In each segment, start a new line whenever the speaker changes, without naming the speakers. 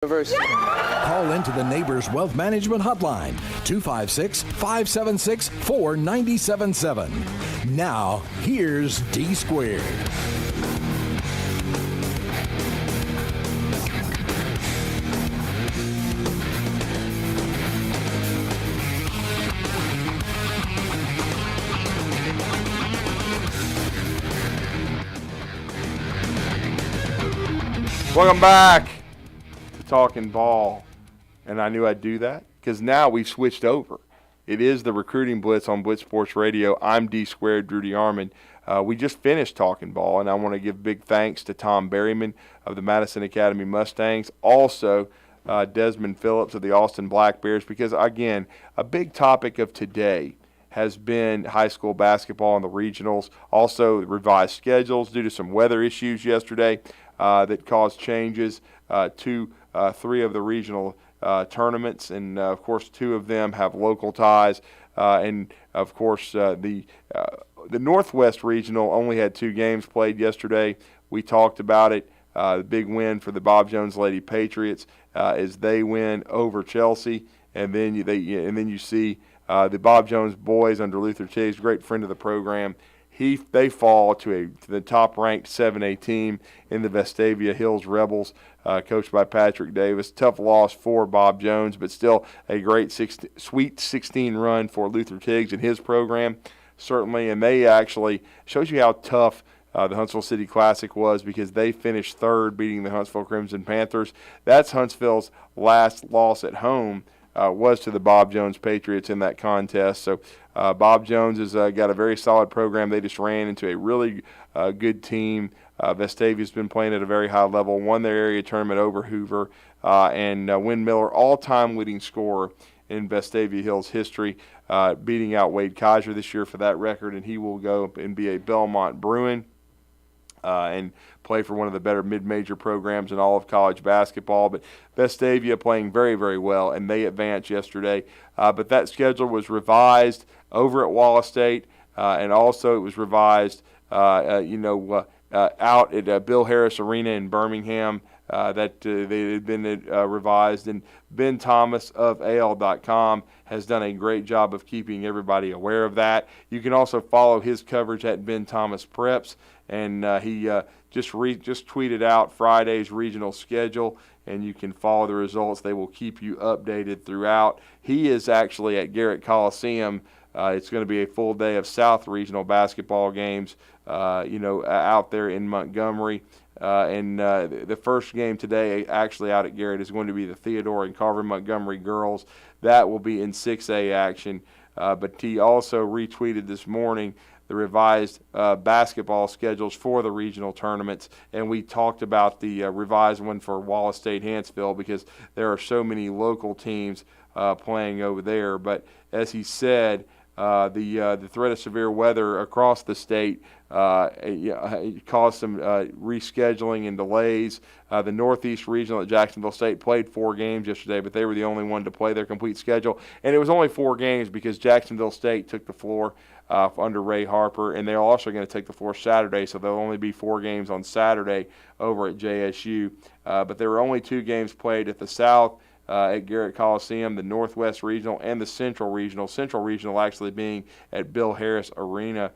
University.
Call into the Neighbors Wealth Management Hotline, 256-576-4977. Now, here's D Squared.
Welcome back to Talking Ball, and I knew I'd do that because now we've switched over. It is the Recruiting Blitz on Blitz Sports Radio. I'm D Squared, Rudy Armand. We just finished Talking Ball, and I want to give big thanks to Tom Berryman of the Madison Academy Mustangs, also Desmond Phillips of the Austin Black Bears, because, again, a big topic of today has been high school basketball and the regionals, also revised schedules due to some weather issues yesterday that caused changes to three of the regional tournaments, and of course 2 of them have local ties, and of course the Northwest Regional only had 2 games played yesterday. We talked about it. The big win for the Bob Jones Lady Patriots is they win over Chelsea, and then you see the Bob Jones boys under Luther Tiggs, great friend of the program. They fall to the top-ranked 7A team in the Vestavia Hills Rebels, coached by Patrick Davis. Tough loss for Bob Jones, but still a great Sweet 16 run for Luther Tiggs and his program, certainly. And they actually shows you how tough the Huntsville City Classic was, because they finished 3rd, beating the Huntsville Crimson Panthers. That's Huntsville's last loss at home. Was to the Bob Jones Patriots in that contest. So Bob Jones has got a very solid program. They just ran into a really good team. Vestavia's been playing at a very high level, won their area tournament over Hoover, and Wynn Miller, all-time leading scorer in Vestavia Hills history, beating out Wade Kaiser this year for that record, and he will go and be a Belmont Bruin and play for one of the better mid-major programs in all of college basketball. But Vestavia playing very, very well, and they advanced yesterday. But that schedule was revised over at Wallace State, and also it was revised, out at Bill Harris Arena in Birmingham. That they had been revised, and Ben Thomas of AL.com has done a great job of keeping everybody aware of that. You can also follow his coverage at Ben Thomas Preps, and he just tweeted out Friday's regional schedule, and you can follow the results. They will keep you updated throughout. He is actually at Garrett Coliseum. It's going to be a full day of South Regional basketball games, out there in Montgomery. And the first game today, actually out at Garrett, is going to be the Theodore and Carver Montgomery girls. That will be in 6A action. But he also retweeted this morning the revised basketball schedules for the regional tournaments. And we talked about the revised one for Wallace State Hanceville, because there are so many local teams playing over there. But as he said, the threat of severe weather across the state caused some rescheduling and delays. The Northeast Regional at Jacksonville State played 4 games yesterday, but they were the only one to play their complete schedule. And it was only 4 games because Jacksonville State took the floor under Ray Harper, and they're also going to take the floor Saturday, so there'll only be 4 games on Saturday over at JSU. But there were only 2 games played at the South at Garrett Coliseum, the Northwest Regional and the Central Regional. Central Regional actually being at Bill Harris Arena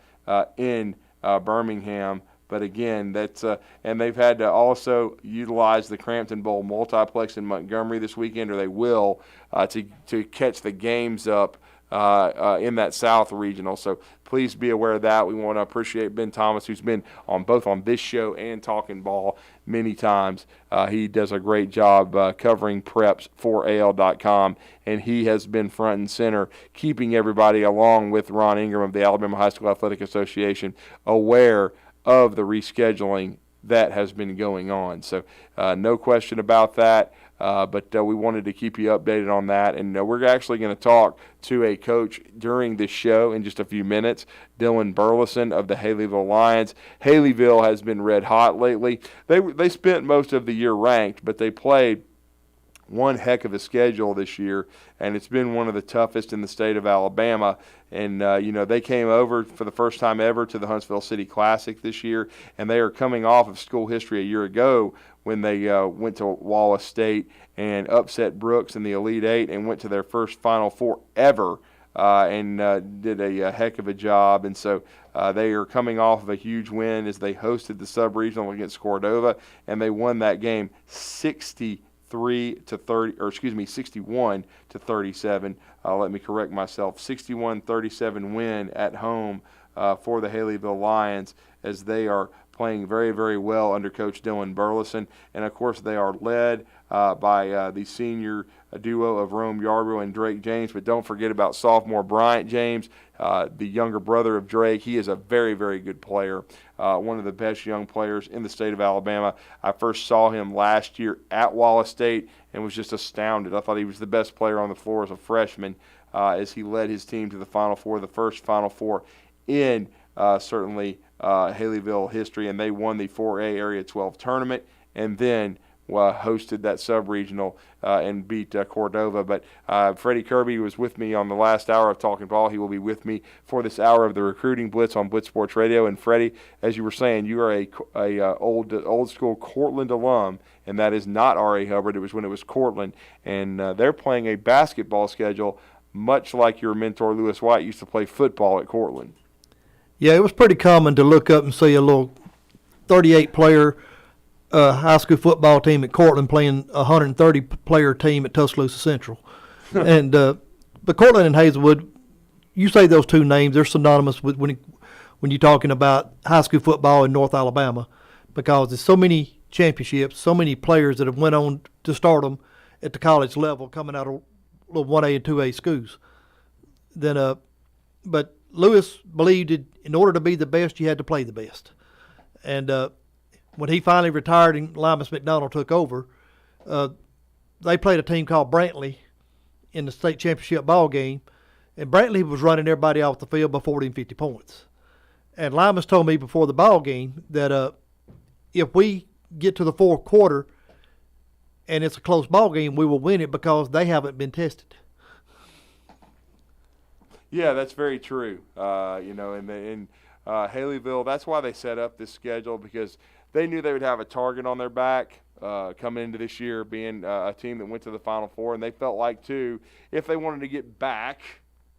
in Birmingham. But again, that's and they've had to also utilize the Crampton Bowl multiplex in Montgomery this weekend, or they will, to catch the games up in that South Regional. So please be aware of that. We want to appreciate Ben Thomas, who's been on both on this show and Talking Ball many times. He does a great job covering preps for AL.com, and he has been front and center, keeping everybody, along with Ron Ingram of the Alabama High School Athletic Association, aware of the rescheduling that has been going on. So no question about that. But we wanted to keep you updated on that. And we're actually going to talk to a coach during this show in just a few minutes, Dylan Burleson of the Haleyville Lions. Haleyville has been red hot lately. They spent most of the year ranked, but they played one heck of a schedule this year, and it's been one of the toughest in the state of Alabama. And, they came over for the first time ever to the Huntsville City Classic this year, and they are coming off of school history a year ago when they went to Wallace State and upset Brooks in the Elite Eight and went to their first Final Four ever. And did a heck of a job. And so they are coming off of a huge win as they hosted the sub-regional against Cordova, and they won that game 61 to 37. Let me correct myself. 61-37 win at home for the Haleyville Lions, as they are playing very, very well under Coach Dylan Burleson. And, of course, they are led by the senior duo of Rome Yarbrough and Drake James. But don't forget about sophomore Bryant James, the younger brother of Drake. He is a very, very good player, one of the best young players in the state of Alabama. I first saw him last year at Wallace State and was just astounded. I thought he was the best player on the floor as a freshman as he led his team to the Final Four, the first Final Four in certainly Haleyville history, and they won the 4A Area 12 tournament and then hosted that sub-regional and beat Cordova. But Freddie Kirby was with me on the last hour of Talking Ball. He will be with me for this hour of the Recruiting Blitz on Blitz Sports Radio. And Freddie, as you were saying, you are a old school Cortland alum, and that is not R.A. Hubbard. It was when it was Cortland, and they're playing a basketball schedule much like your mentor Lewis White used to play football at Cortland.
Yeah, it was pretty common to look up and see a little 38-player high school football team at Cortland playing a 130-player team at Tuscaloosa Central. And but Cortland and Hazelwood, you say those two names, they're synonymous with when you're talking about high school football in North Alabama, because there's so many championships, so many players that have went on to stardom at the college level coming out of little 1A and 2A schools. Then, but Lewis believed in order to be the best, you had to play the best. And when he finally retired and Limas McDonald took over, they played a team called Brantley in the state championship ball game, and Brantley was running everybody off the field by 40 and 50 points. And Limas told me before the ball game that if we get to the fourth quarter and it's a close ball game, we will win it because they haven't been tested.
Yeah, that's very true. In Haleyville, that's why they set up this schedule, because they knew they would have a target on their back coming into this year, being a team that went to the Final Four. And they felt like, too, if they wanted to get back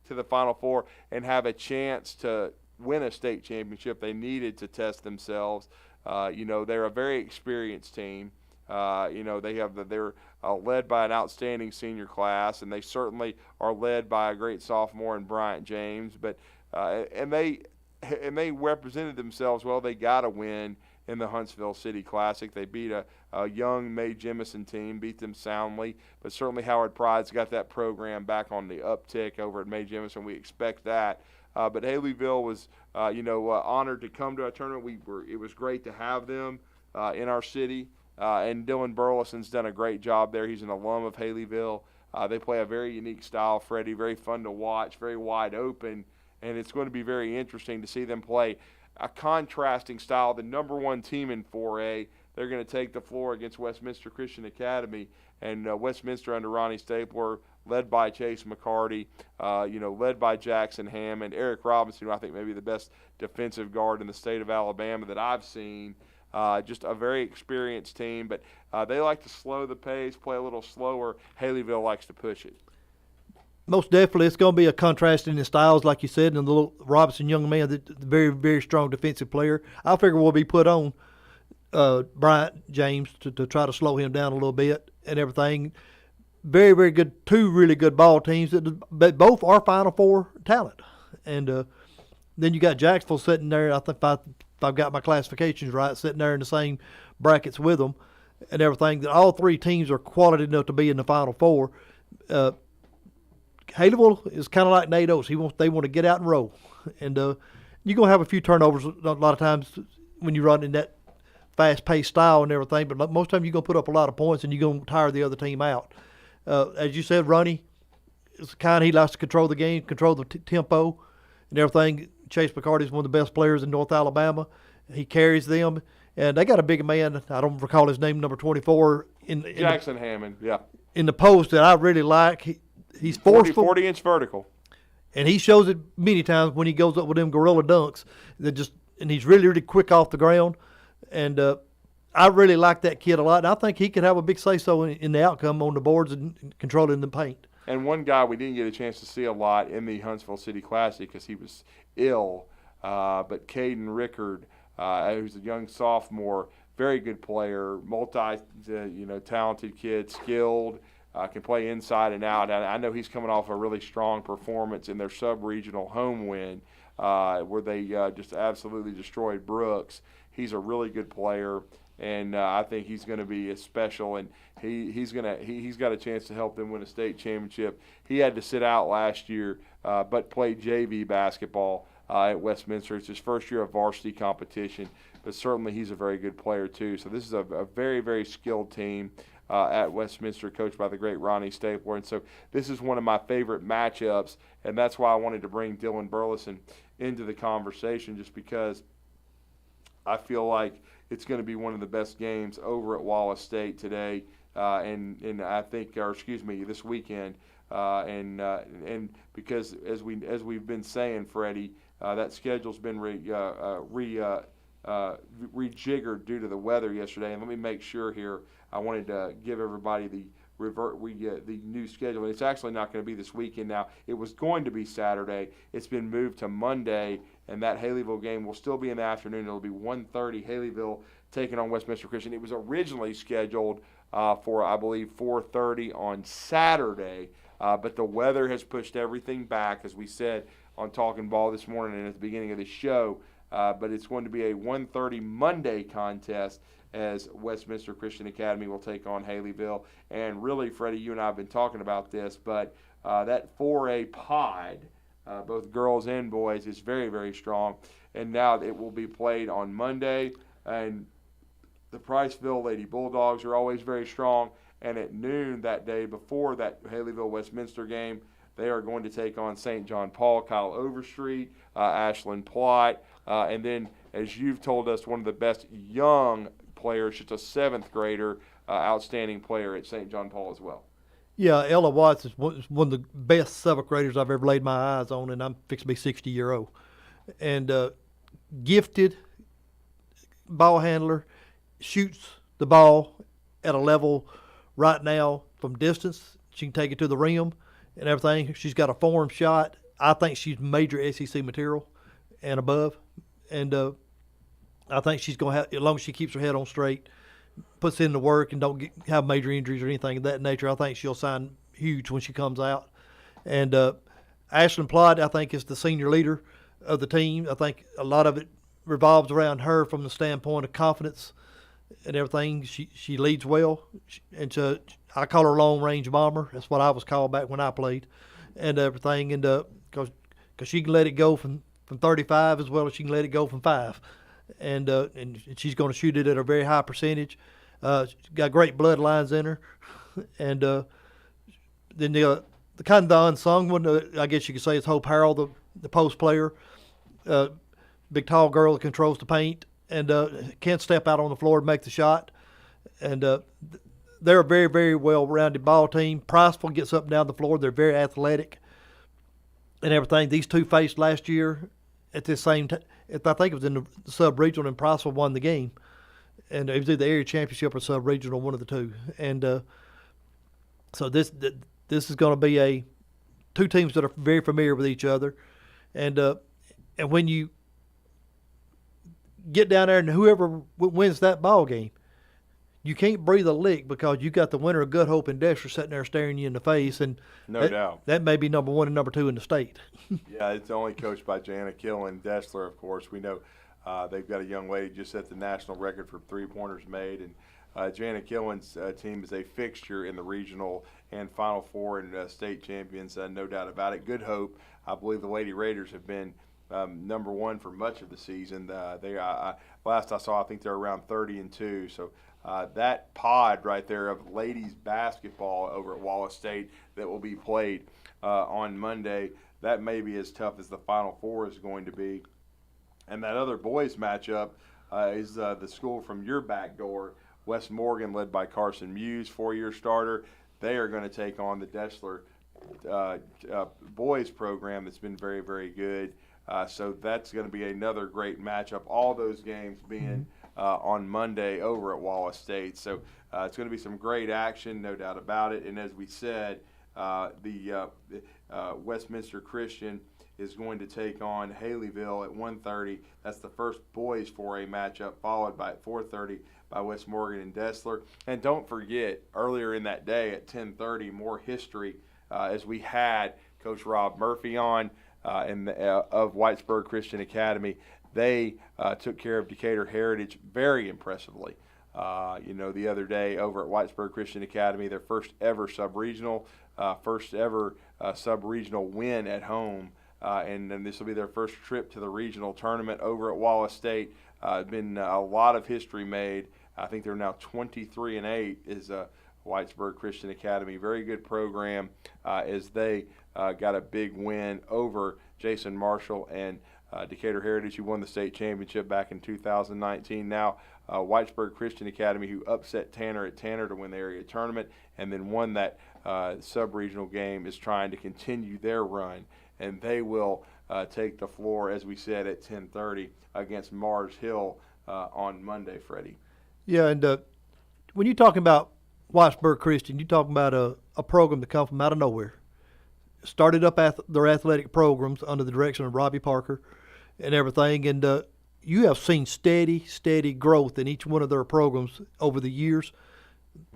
to the Final Four and have a chance to win a state championship, they needed to test themselves. They're a very experienced team. They're led by an outstanding senior class, and they certainly are led by a great sophomore in Bryant James. But and they represented themselves well. They got a win in the Huntsville City Classic. They beat a young Mae Jemison team, beat them soundly. But certainly Howard Pride's got that program back on the uptick over at Mae Jemison. We expect that. But Haleyville was, honored to come to a tournament. It was great to have them in our city. And Dylan Burleson's done a great job there. He's an alum of Haleyville. They play a very unique style, Freddie, very fun to watch, very wide open. And it's going to be very interesting to see them play a contrasting style. The number one team in 4A, they're going to take the floor against Westminster Christian Academy. And Westminster under Ronnie Stapler, led by Chase McCarty, led by Jackson Hammond, Eric Robinson, who I think may be the best defensive guard in the state of Alabama that I've seen. Just a very experienced team, but they like to slow the pace, play a little slower. Haleyville likes to push it.
Most definitely, it's going to be a contrast in the styles, like you said, and the little Robinson young man, the very, very strong defensive player. I figure we'll be put on Bryant James to try to slow him down a little bit and everything. Very, very good, two really good ball teams, but both are Final Four talent. And then you got Jacksonville sitting there, I think if I've got my classifications right, sitting there in the same brackets with them and everything. That all three teams are quality enough to be in the Final Four. Haleyville is kind of like Nate Oates. They want to get out and roll. And you're going to have a few turnovers a lot of times when you run in that fast-paced style and everything, but most of the time you're going to put up a lot of points and you're going to tire the other team out. As you said, Ronnie is the kind, he likes to control the game, control the tempo and everything. Chase McCarty is one of the best players in North Alabama. He carries them. And they got a big man, I don't recall his name, number 24.
Jackson Hammond, yeah.
In the post that I really like. He's forceful.
40-inch vertical.
And he shows it many times when he goes up with them gorilla dunks. And he's really, really quick off the ground. And I really like that kid a lot, and I think he could have a big say-so in the outcome on the boards and controlling the paint.
And one guy we didn't get a chance to see a lot in the Huntsville City Classic because he was ill, but Caden Rickard, who's a young sophomore, very good player, talented kid, skilled, can play inside and out. And I know he's coming off a really strong performance in their sub-regional home win where they just absolutely destroyed Brooks. He's a really good player. And I think he's going to be special, and he's got a chance to help them win a state championship. He had to sit out last year, but played JV basketball at Westminster. It's his first year of varsity competition, but certainly he's a very good player too. So this is a very, very skilled team at Westminster, coached by the great Ronnie Stapler. And so this is one of my favorite matchups, and that's why I wanted to bring Dylan Burleson into the conversation, just because I feel like it's going to be one of the best games over at Wallace State today, and I think, this weekend, and because as we've been saying, Freddie, that schedule's been rejiggered due to the weather yesterday. And let me make sure here, I wanted to give everybody the new schedule. And it's actually not going to be this weekend now. It was going to be Saturday. It's been moved to Monday, and that Haleyville game will still be in the afternoon. It'll be 1:30, Haleyville taking on Westminster Christian. It was originally scheduled for, I believe, 4:30 on Saturday, but the weather has pushed everything back, as we said on Talking Ball this morning and at the beginning of the show. But it's going to be a 1:30 Monday contest, as Westminster Christian Academy will take on Haleyville. And really, Freddie, you and I have been talking about this, but that 4A pod, both girls and boys, is very, very strong. And now it will be played on Monday. And the Priceville Lady Bulldogs are always very strong. And at noon that day before that Haleyville-Westminster game, they are going to take on St. John Paul, Kyle Overstreet, Ashlyn Plott, and then, as you've told us, one of the best young players, just a seventh grader, outstanding player at St. John Paul as well.
Yeah, Ella Watts is one of the best seventh graders I've ever laid my eyes on, and I'm fixing to be 60-year-old. And gifted ball handler, shoots the ball at a level right now from distance. She can take it to the rim and everything. She's got a form shot. I think she's major SEC material and above. And I think she's going to have, as long as she keeps her head on straight, puts in the work, and don't have major injuries or anything of that nature, I think she'll sign huge when she comes out. And Ashlyn Plott, I think, is the senior leader of the team. I think a lot of it revolves around her from the standpoint of confidence and everything. She leads well, and so I call her long-range bomber. That's what I was called back when I played, and everything. And because she can let it go from 35 as well as she can let it go from 5, and she's going to shoot it at a very high percentage. She's got great bloodlines in her, and then the kind of the unsung one, I guess you could say, is Hope Harrell, the post player, big tall girl that controls the paint and can't step out on the floor and make the shot. And they're a very, very well-rounded ball team. Priceville gets up and down the floor. They're very athletic and everything. These two faced last year at this same time. I think it was in the sub-regional, and Priceville won the game. And it was either the area championship or sub-regional, one of the two. And so this is going to be two teams that are very familiar with each other. And when you get down there and whoever wins that ball game, you can't breathe a lick because you got the winner of Good Hope and Dexter sitting there staring you in the face, and
no doubt
that may be number 1 and number 2 in the state.
Yeah, it's only coached by Jana Killen. Dessler, of course, we know they've got a young lady just set the national record for three-pointers made, and Jana Killen's team is a fixture in the regional and Final Four and state champions, no doubt about it. Good Hope, I believe the Lady Raiders have been number 1 for much of the season. Last I saw, I think they're around 30-2. So that pod right there of ladies basketball over at Wallace State that will be played on Monday, that may be as tough as the Final Four is going to be. And that other boys matchup is the school from your back door, West Morgan, led by Carson Muse, 4-year starter. They are going to take on the Dessler boys program that's been very, very good. So that's going to be another great matchup. All those games being on Monday over at Wallace State. So it's going to be some great action, no doubt about it. And as we said, the Westminster Christian is going to take on Haleyville at 1:30. That's the first boys 4A matchup, followed by at 4:30 by West Morgan and Dessler. And don't forget, earlier in that day at 10:30, more history as we had Coach Rob Murphy on of Whitesburg Christian Academy. They took care of Decatur Heritage very impressively. The other day over at Whitesburg Christian Academy, their first ever sub-regional win at home. And then this will be their first trip to the regional tournament over at Wallace State. Been a lot of history made. I think they're now 23-8 is Whitesburg Christian Academy. Very good program as they got a big win over Jason Marshall and Decatur Heritage, who won the state championship back in 2019. Now Whitesburg Christian Academy, who upset Tanner at Tanner to win the area tournament and then won that sub-regional game, is trying to continue their run. And they will take the floor, as we said, at 10:30 against Mars Hill on Monday, Freddie.
Yeah, and when you're talking about Whitesburg Christian, you're talking about a program that come from out of nowhere. Started up their athletic programs under the direction of Robbie Parker and everything, and you have seen steady growth in each one of their programs over the years.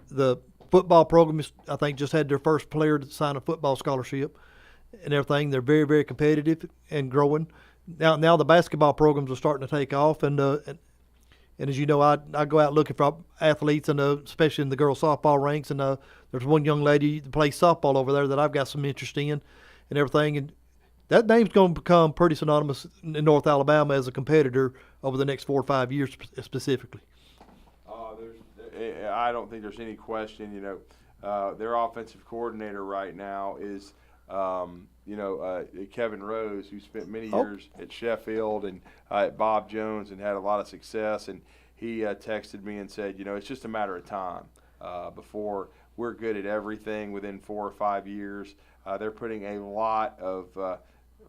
The football program, I think, just had their first player to sign a football scholarship and everything. They're very, very competitive and growing. Now the basketball programs are starting to take off, and as you know, I go out looking for athletes, and especially in the girls softball ranks. And there's one young lady that plays softball over there that I've got some interest in, and everything. And that name's going to become pretty synonymous in North Alabama as a competitor over the next 4 or 5 years specifically.
I don't think there's any question. Their offensive coordinator right now is Kevin Rose, who spent many years at Sheffield and at Bob Jones and had a lot of success. And he texted me and said, it's just a matter of time before we're good at everything within 4 or 5 years. They're putting a lot of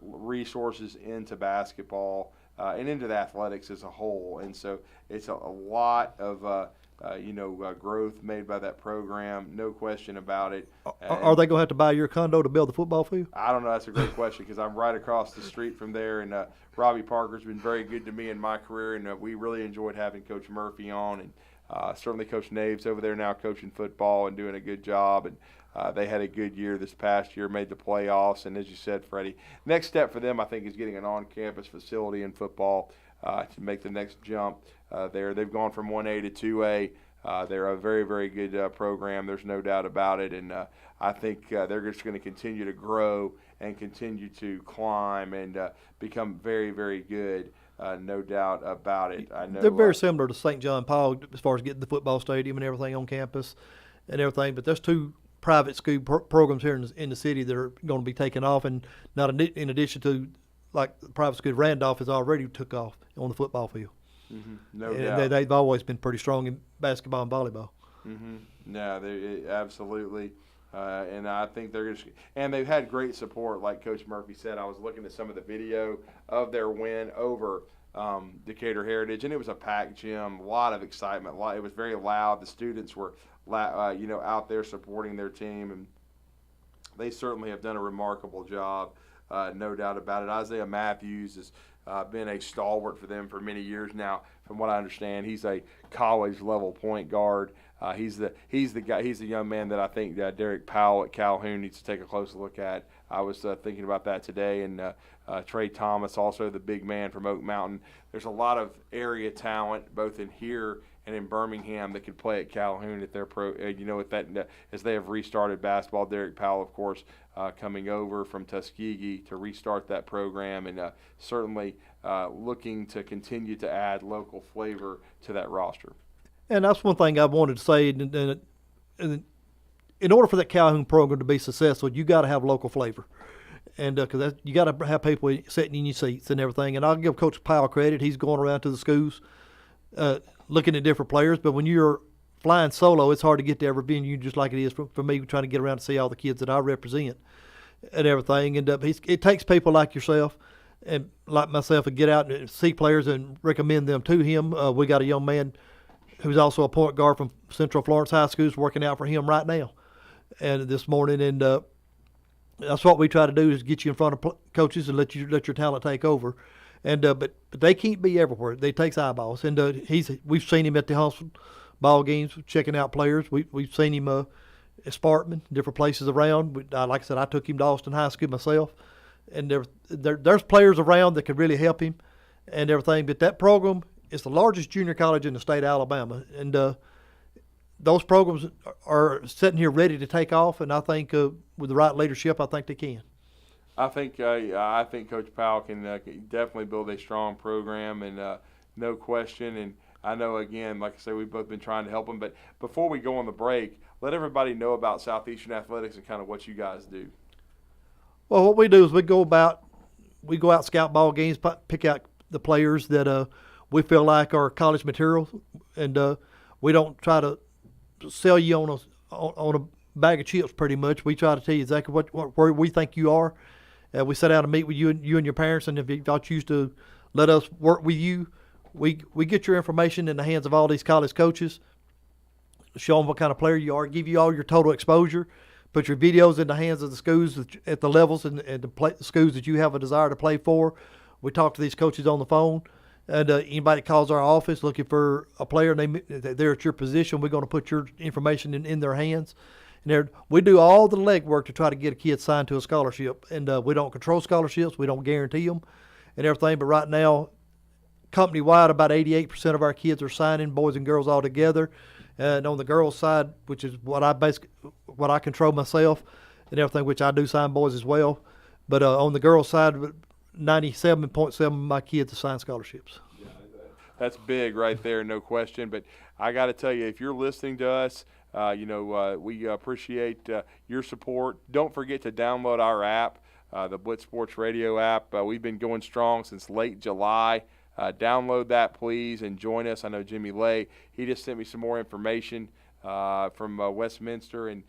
resources into basketball and into the athletics as a whole. And so it's a lot of growth made by that program, no question about it.
Are they going to have to buy your condo to build the football field?
I don't know. That's a great question because I'm right across the street from there, and Robbie Parker's been very good to me in my career, and we really enjoyed having Coach Murphy on, and certainly Coach Naves over there now coaching football and doing a good job, and they had a good year this past year, made the playoffs, and as you said, Freddie, next step for them, I think, is getting an on-campus facility in football to make the next jump there. They've gone from 1A to 2A. They're a very, very good program. There's no doubt about it, and I think they're just going to continue to grow and continue to climb and become very, very good. No doubt about it. I know
they're very similar to St. John Paul as far as getting the football stadium and everything on campus and everything, but there's two private school programs here in the city that are going to be taking off, and not in addition to like the private school Randolph has already took off on the football field.
Mm-hmm. No doubt.
They've always been pretty strong in basketball and volleyball.
Mm-hmm. No, absolutely. And I think and they've had great support, like Coach Murphy said. I was looking at some of the video of their win over Decatur Heritage, and it was a packed gym, a lot of excitement. It was very loud. The students were, out there supporting their team, and they certainly have done a remarkable job, no doubt about it. Isaiah Matthews has been a stalwart for them for many years now. From what I understand, he's a college-level point guard. He's the young man that I think Derek Powell at Calhoun needs to take a close look at. I was thinking about that today, and Trey Thomas, also the big man from Oak Mountain. There's a lot of area talent both in here and in Birmingham that could play at Calhoun at their as they have restarted basketball. Derek Powell, of course, coming over from Tuskegee to restart that program, and certainly looking to continue to add local flavor to that roster.
And that's one thing I wanted to say. And in order for that Calhoun program to be successful, you got to have local flavor, and because you got to have people sitting in your seats and everything. And I'll give Coach Powell credit; he's going around to the schools, looking at different players. But when you're flying solo, it's hard to get to every venue, just like it is for me trying to get around to see all the kids that I represent and everything. And it takes people like yourself and like myself, and get out and see players and recommend them to him. We got a young man who's also a point guard from Central Florence High School, is working out for him right now, and this morning, and that's what we try to do is get you in front of coaches and let your talent take over, and but they can't be everywhere. They takes eyeballs, and we've seen him at the Huntsville ball games checking out players. We've seen him at Sparkman, different places around. Like I said, I took him to Austin High School myself, and there's players around that could really help him and everything. But that program is the largest junior college in the state of Alabama, and those programs are sitting here ready to take off. And I think with the right leadership, I think they can.
I think Coach Powell can definitely build a strong program, and no question. And I know, again, like I say, we've both been trying to help them. But before we go on the break, let everybody know about Southeastern Athletics and kind of what you guys do.
Well, what we do is we go out scout ball games, pick out the players that we feel like are college material, and we don't try to sell you on a bag of chips. Pretty much, we try to tell you exactly where we think you are. We sit down and meet with you and your parents, and if y'all choose to let us work with you, we get your information in the hands of all these college coaches, show them what kind of player you are, give you all your total exposure, put your videos in the hands of the schools at the levels and the schools that you have a desire to play for. We talk to these coaches on the phone, and anybody that calls our office looking for a player and they're at your position, we're going to put your information in their hands. And we do all the legwork to try to get a kid signed to a scholarship, and we don't control scholarships, we don't guarantee them and everything. But right now, company-wide, about 88% of our kids are signing, boys and girls all together. And on the girls' side, which is what I control myself and everything, which I do sign boys as well. But on the girls' side, 97.7% of my kids are signed scholarships.
Yeah, that's big right there, no question. But I got to tell you, if you're listening to us, we appreciate your support. Don't forget to download our app, the Blitz Sports Radio app. We've been going strong since late July. Download that, please, and join us. I know Jimmy Lay, he just sent me some more information from Westminster. And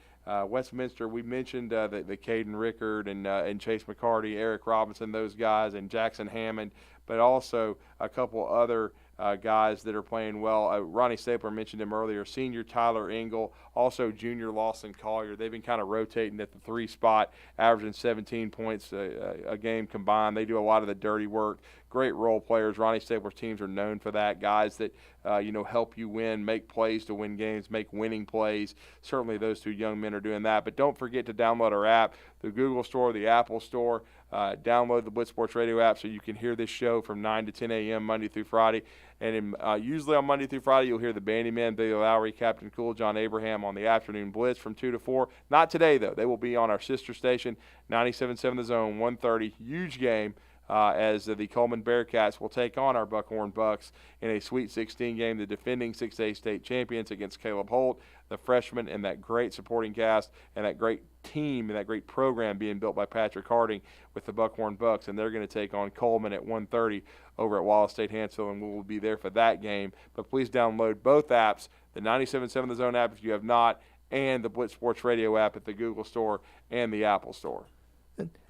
Westminster, we mentioned the Caden Rickard and Chase McCarty, Eric Robinson, those guys, and Jackson Hammond, but also a couple other guys that are playing well. Ronnie Stapler mentioned him earlier. Senior Tyler Engel, also junior Lawson Collier. They've been kind of rotating at the 3 spot, averaging 17 points a game combined. They do a lot of the dirty work. Great role players. Ronnie Stapler's teams are known for that. Guys that help you win, make plays to win games, make winning plays. Certainly those 2 young men are doing that. But don't forget to download our app, the Google Store, the Apple Store. Download the Blitz Sports Radio app so you can hear this show from 9 to 10 a.m. Monday through Friday. And usually on Monday through Friday, you'll hear the Bandyman, Billy Lowry, Captain Cool, John Abraham on the afternoon Blitz from 2 to 4. Not today, though. They will be on our sister station, 97.7 The Zone, 1:30. Huge game. As the Coleman Bearcats will take on our Buckhorn Bucks in a Sweet 16 game, the defending 6A state champions against Caleb Holt, the freshman, and that great supporting cast and that great team and that great program being built by Patrick Harding with the Buckhorn Bucks. And they're going to take on Coleman at 1:30 over at Wallace State Hansville, and we will be there for that game. But please download both apps, the 97.7 The Zone app if you have not, and the Blitz Sports Radio app at the Google Store and the Apple Store.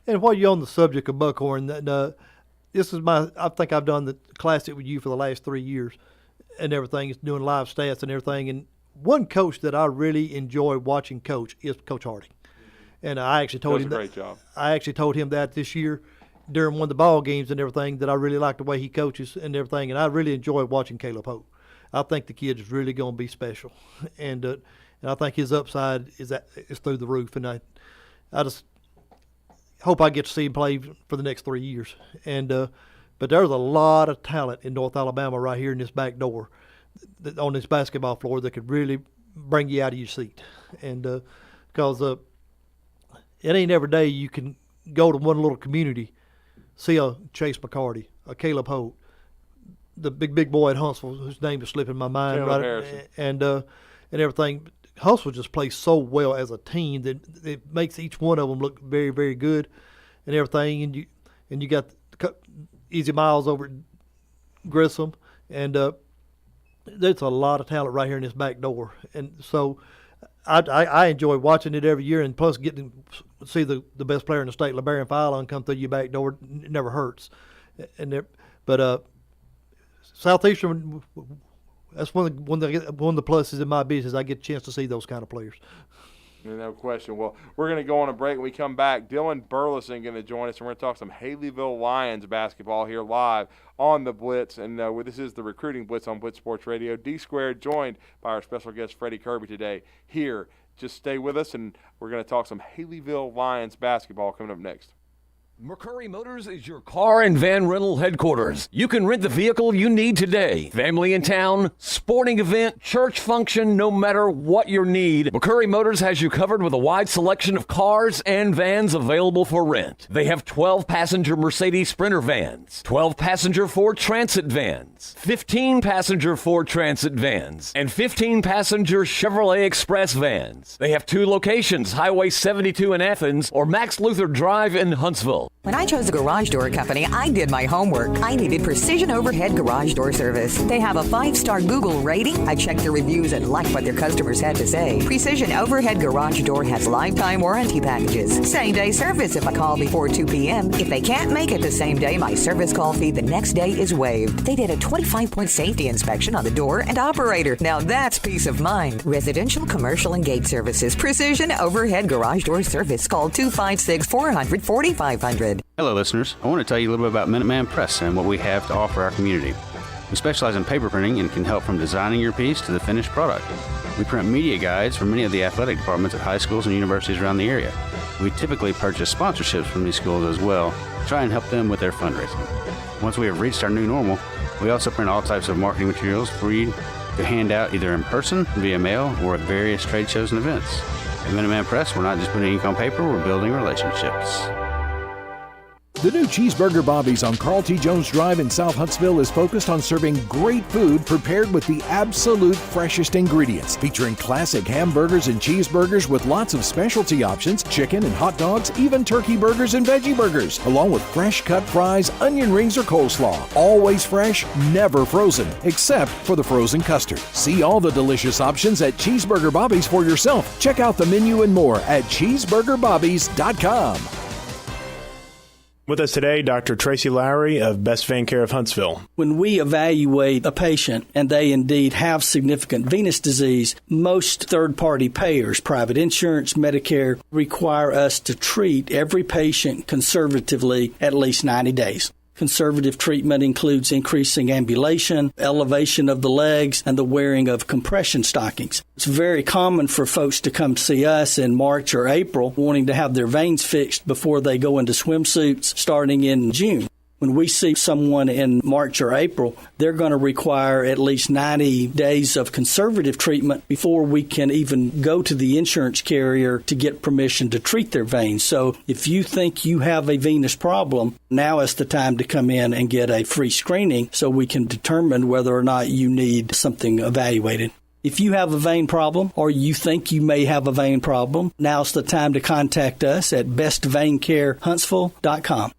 And while you're on the subject of Buckhorn, this is I think I've done the Classic with you for the last 3 years and everything. It's doing live stats and everything. And one coach that I really enjoy watching coach is Coach Harding. And I actually told him that. Great job. I actually told him that this year during one of the ball games and everything, that I really like the way he coaches and everything. And I really enjoy watching Caleb Holt. I think the kid is really going to be special. And I think his upside is through the roof. And I just hope I get to see him play for the next 3 years. And but there's a lot of talent in North Alabama right here in this back door on this basketball floor that could really bring you out of your seat. And because it ain't every day you can go to one little community, see a Chase McCarty, a Caleb Holt, the big boy at Huntsville, whose name is slipping my mind,
Caleb
right?
Harrison.
And everything. Huntsville just plays so well as a team that it makes each one of them look very, very good and everything. And you got Easy Miles over at Grissom, and there's a lot of talent right here in this back door. And so I enjoy watching it every year, and plus getting to see the best player in the state, LeBaron Fallon, come through your back door. It never hurts. But Southeastern, that's one of the pluses in my business. I get a chance to see those kind of players.
No question. Well, we're going to go on a break. When we come back, Dylan Burleson going to join us, and we're going to talk some Haleyville Lions basketball here live on the Blitz. And this is the Recruiting Blitz on Blitz Sports Radio. D Squared joined by our special guest, Freddie Kirby, today here. Just stay with us, and we're going to talk some Haleyville Lions basketball coming up next.
McCurry Motors is your car and van rental headquarters. You can rent the vehicle you need today. Family in town, sporting event, church function, no matter what your need, McCurry Motors has you covered with a wide selection of cars and vans available for rent. They have 12-passenger Mercedes Sprinter vans, 12-passenger Ford Transit vans, 15-passenger Ford Transit vans, and 15-passenger Chevrolet Express vans. They have 2 locations, Highway 72 in Athens or Max Luther Drive in Huntsville.
When I chose a garage door company, I did my homework. I needed Precision Overhead Garage Door Service. They have a 5-star Google rating. I checked their reviews and liked what their customers had to say. Precision Overhead Garage Door has lifetime warranty packages. Same-day service if I call before 2 p.m. If they can't make it the same day, my service call fee the next day is waived. They did a 25-point safety inspection on the door and operator. Now that's peace of mind. Residential, commercial, and gate services. Precision Overhead Garage Door Service. Call 256-400-4500.
Hello, listeners. I want to tell you a little bit about Minuteman Press and what we have to offer our community. We specialize in paper printing and can help from designing your piece to the finished product. We print media guides for many of the athletic departments at high schools and universities around the area. We typically purchase sponsorships from these schools as well to try and help them with their fundraising. Once we have reached our new normal, we also print all types of marketing materials for you to hand out either in person, via mail, or at various trade shows and events. At Minuteman Press, we're not just putting ink on paper, we're building relationships.
The new Cheeseburger Bobby's on Carl T. Jones Drive in South Huntsville is focused on serving great food prepared with the absolute freshest ingredients, featuring classic hamburgers and cheeseburgers with lots of specialty options, chicken and hot dogs, even turkey burgers and veggie burgers, along with fresh cut fries, onion rings, or coleslaw. Always fresh, never frozen, except for the frozen custard. See all the delicious options at Cheeseburger Bobby's for yourself. Check out the menu and more at cheeseburgerbobbies.com.
With us today, Dr. Tracy Lowry of Best Vein Care of Huntsville.
When we evaluate a patient and they indeed have significant venous disease, most third-party payers, private insurance, Medicare, require us to treat every patient conservatively at least 90 days. Conservative treatment includes increasing ambulation, elevation of the legs, and the wearing of compression stockings. It's very common for folks to come see us in March or April wanting to have their veins fixed before they go into swimsuits starting in June. When we see someone in March or April, they're going to require at least 90 days of conservative treatment before we can even go to the insurance carrier to get permission to treat their veins. So if you think you have a venous problem, now is the time to come in and get a free screening so we can determine whether or not you need something evaluated. If you have a vein problem or you think you may have a vein problem, now's the time to contact us at bestveincarehuntsville.com.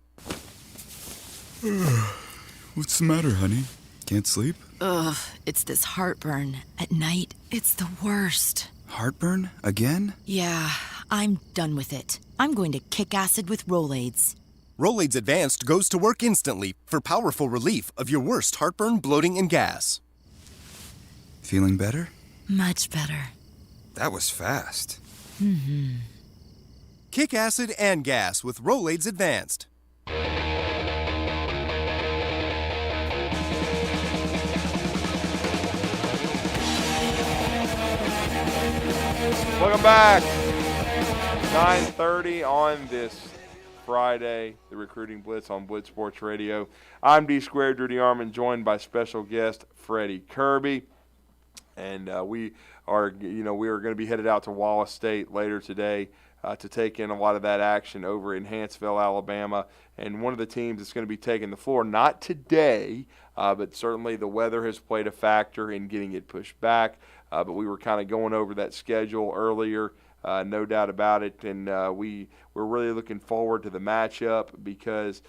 What's the matter, honey? Can't sleep?
Ugh, it's this heartburn. At night, it's the worst.
Heartburn? Again?
Yeah, I'm done with it. I'm going to kick acid with Rolaids.
Rolaids Advanced goes to work instantly for powerful relief of your worst heartburn, bloating, and gas.
Feeling better?
Much better.
That was fast.
Mm-hmm.
Kick acid and gas with Rolaids Advanced.
Welcome back. 9:30 on this Friday, the Recruiting Blitz on Blitz Sports Radio. I'm D Squared, Rudy Armand, joined by special guest Freddie Kirby, and we are going to be headed out to Wallace State later today to take in a lot of that action over in Hanceville, Alabama. And one of the teams that's going to be taking the floor, not today, but certainly the weather has played a factor in getting it pushed back. But we were kind of going over that schedule earlier, no doubt about it. And we're really looking forward to the matchup because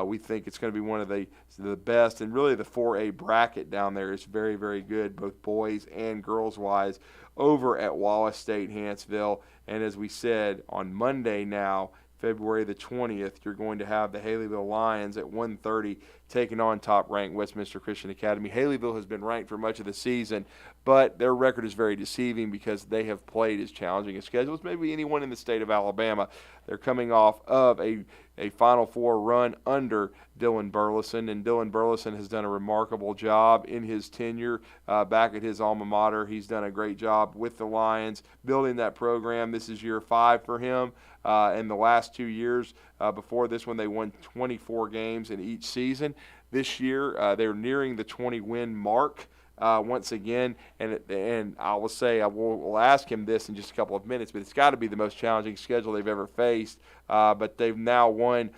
We think it's going to be one of the best, and really the 4A bracket down there is very, very good, both boys and girls-wise, over at Wallace State Hanceville. And as we said, on Monday now, February the 20th, you're going to have the Haleyville Lions at 1:30 taking on top-ranked Westminster Christian Academy. Haleyville has been ranked for much of the season, but their record is very deceiving because they have played as challenging a schedule as maybe anyone in the state of Alabama. They're coming off of a Final Four run under Dylan Burleson, and Dylan Burleson has done a remarkable job in his tenure back at his alma mater. He's done a great job with the Lions, building that program. This is year 5 for him. In the last 2 years before this one, they won 24 games in each season. This year, they're nearing the 20-win mark. Once again, and I will say, we'll ask him this in just a couple of minutes, but it's got to be the most challenging schedule they've ever faced. But they've now won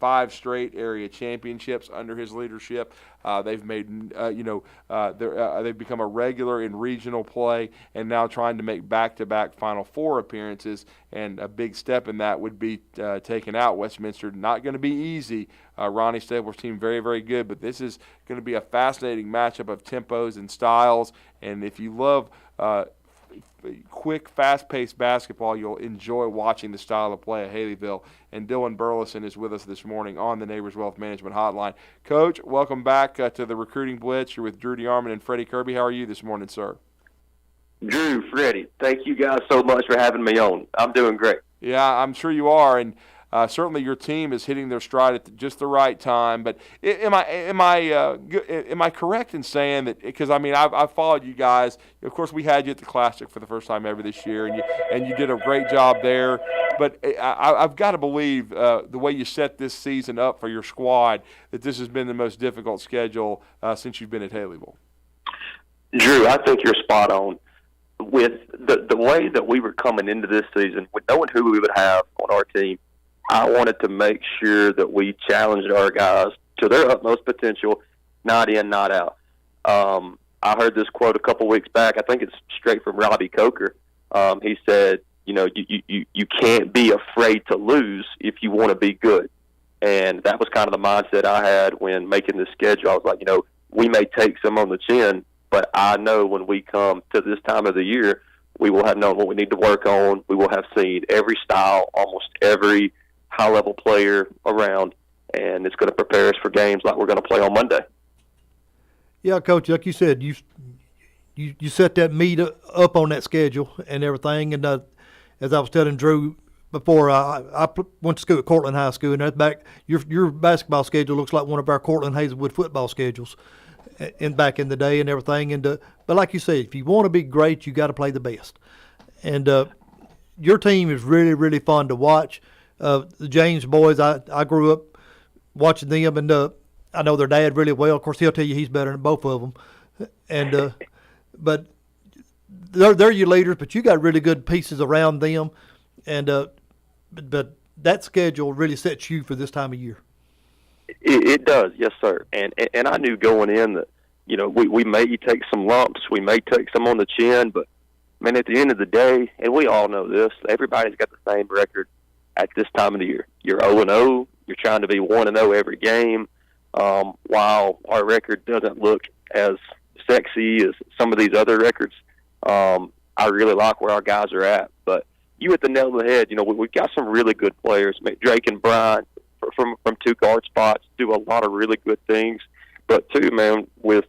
5 straight area championships under his leadership. They've made, they've become a regular in regional play, and now trying to make back-to-back Final Four appearances. And a big step in that would be taking out Westminster. Not going to be easy. Ronnie Stabler's team very, very good, but this is going to be a fascinating matchup of tempos and styles. And if you love quick, fast-paced basketball, you'll enjoy watching the style of play at Haleyville. And Dylan Burleson is with us this morning on the Neighbors Wealth Management Hotline. Coach, welcome back to the Recruiting Blitz. You're with Drew DeArmond and Freddie Kirby. How are you this morning, sir?
Drew, Freddie, thank you guys so much for having me on. I'm doing great.
Yeah, I'm sure you are, and certainly your team is hitting their stride at just the right time. But am I correct in saying that? Because I mean, I've followed you guys. Of course, we had you at the Classic for the first time ever this year, and you did a great job there. But I've got to believe the way you set this season up for your squad, that this has been the most difficult schedule since you've been at Haleyville.
Drew, I think you're spot on. With the way that we were coming into this season, with knowing who we would have on our team, I wanted to make sure that we challenged our guys to their utmost potential, not in, not out. I heard this quote a couple weeks back. I think it's straight from Robbie Coker. He said, you can't be afraid to lose if you want to be good. And that was kind of the mindset I had when making this schedule. I was like, we may take some on the chin, but I know when we come to this time of the year, we will have known what we need to work on. We will have seen every style, almost every high-level player around, and it's going to prepare us for games like we're going to play on Monday.
Yeah, Coach, like you said, you set that meet up on that schedule and everything. And as I was telling Drew before, I went to school at Cortland High School, and that's back. Your basketball schedule looks like one of our Cortland Hazelwood football schedules, back in the day and everything. And but like you said, if you want to be great, you got to play the best. And your team is really, really fun to watch. The James boys, I grew up watching them, and I know their dad really well. Of course, he'll tell you he's better than both of them. And but they're your leaders, but you got really good pieces around them. And but that schedule really sets you for this time of year.
It does, yes, sir. And I knew going in that, we may take some lumps, we may take some on the chin, but, man, at the end of the day, and we all know this, everybody's got the same record at this time of the year. You're 0-0. You're trying to be 1-0 every game. While our record doesn't look as sexy as some of these other records, I really like where our guys are at. But you hit the nail on the head. We've got some really good players. Drake and Brian from 2 guard spots do a lot of really good things. But, too, man, with